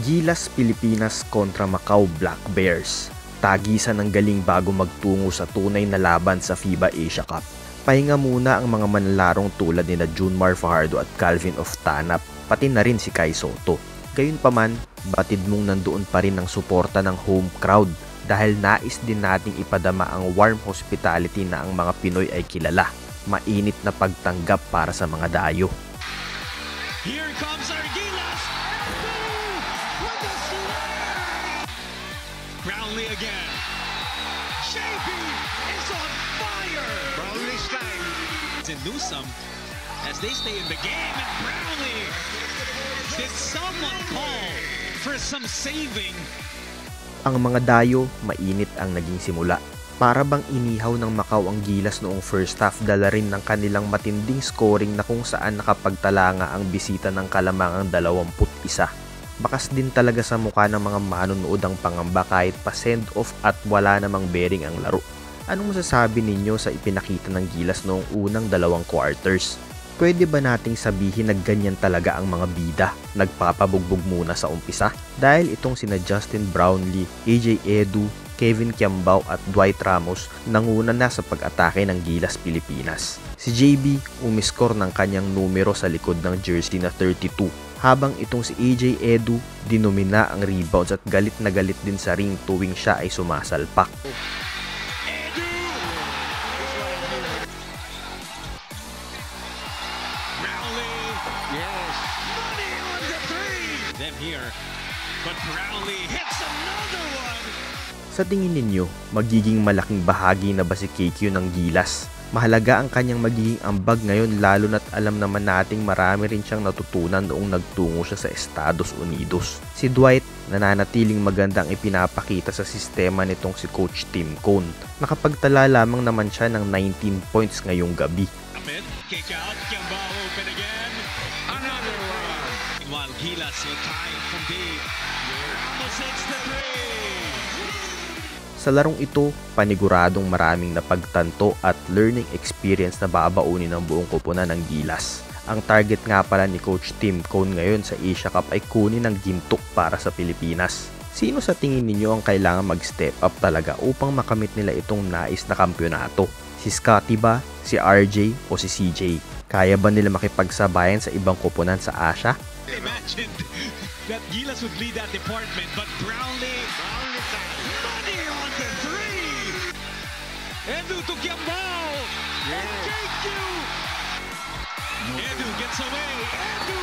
Gilas Pilipinas kontra Macau Black Bears. Tagisan ng galing bago magtungo sa tunay na laban sa FIBA Asia Cup. Pahinga muna ang mga manlarong tulad ni Junmar Fajardo at Calvin Oftanap, pati na rin si Kai Sotto. Gayunpaman, batid mong nandoon pa rin ang suporta ng home crowd dahil nais din nating ipadama ang warm hospitality na ang mga Pinoy ay kilala. Mainit na pagtanggap para sa mga dayo. Here comes our Gilas! With the slam! Brownlee again. JB is on fire! Brownlee staying. And Newsome as they stay in the game, and Brownlee. Did someone call for some saving? Ang mga dayo, mainit ang naging simula. Para bang inihaw ng Macau ang Gilas noong first half, dala rin ng kanilang matinding scoring na kung saan nakapagtala nga ang bisita ng kalamangang 21. Bakas din talaga sa mukha ng mga manonood ang pangamba kahit pa send off at wala namang bearing ang laro. Anong masasabi ninyo sa ipinakita ng Gilas noong unang 2 quarters? Pwede ba nating sabihin na ganyan talaga ang mga bida? Nagpapabugbog muna sa umpisa? Dahil itong sina Justin Brownlee, AJ Edu, Kevin Kiambao at Dwight Ramos nanguna na sa pag-atake ng Gilas Pilipinas. Si JB umiskor ng kanyang numero sa likod ng jersey na 32, habang itong si AJ Edu dinumina ang rebounds at galit na galit din sa ring tuwing siya ay sumasalpak. Them here, but Brownlee hits another one. Sa tingin ninyo, magiging malaking bahagi na ba si KQ ng Gilas? Mahalaga ang kanyang magiging ambag ngayon, lalo na't alam naman nating marami rin siyang natutunan noong nagtungo siya sa Estados Unidos. Si Dwight, nananatiling magandang ipinapakita sa sistema nitong si Coach Tim Cone. Nakapagtala lamang naman siya ng 19 points ngayong gabi. Amid, kick out, Kiambao open again. Another one. While Gilas will tie from deep. Ramos hits the three. Sa larong ito, paniguradong maraming napagtanto at learning experience na babaunin ng buong koponan ng Gilas. Ang target nga pala ni Coach Tim Cone ngayon sa Asia Cup ay kunin ng ginto para sa Pilipinas. Sino sa tingin ninyo ang kailangan mag-step up talaga upang makamit nila itong nais na kampyonato? Si Scotty ba, si RJ o si CJ? Kaya ba nila makipagsabayan sa ibang koponan sa Asia? Imagined that Gilas would lead that department, but Brownlee money on the three. Edu to Kiambao. And KQ. Edu gets away. Edu.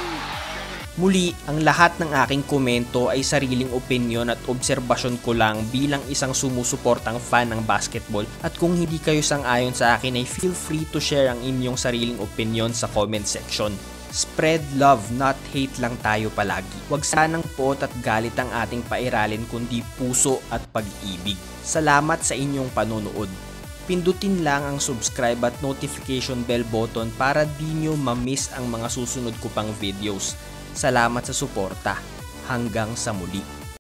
Muli, ang lahat ng aking komento ay sariling opinyon at obserbasyon ko lang bilang isang sumusuportang fan ng basketball, at kung hindi kayo sang-ayon sa akin ay feel free to share ang inyong sariling opinyon sa comment section. Spread love, not hate lang tayo palagi. Huwag sanang pot at galit ang ating pairalin kundi puso at pag-ibig. Salamat sa inyong panonood. Pindutin lang ang subscribe at notification bell button para di nyo ma-miss ang mga susunod ko pang videos. Salamat sa suporta. Hanggang sa muli.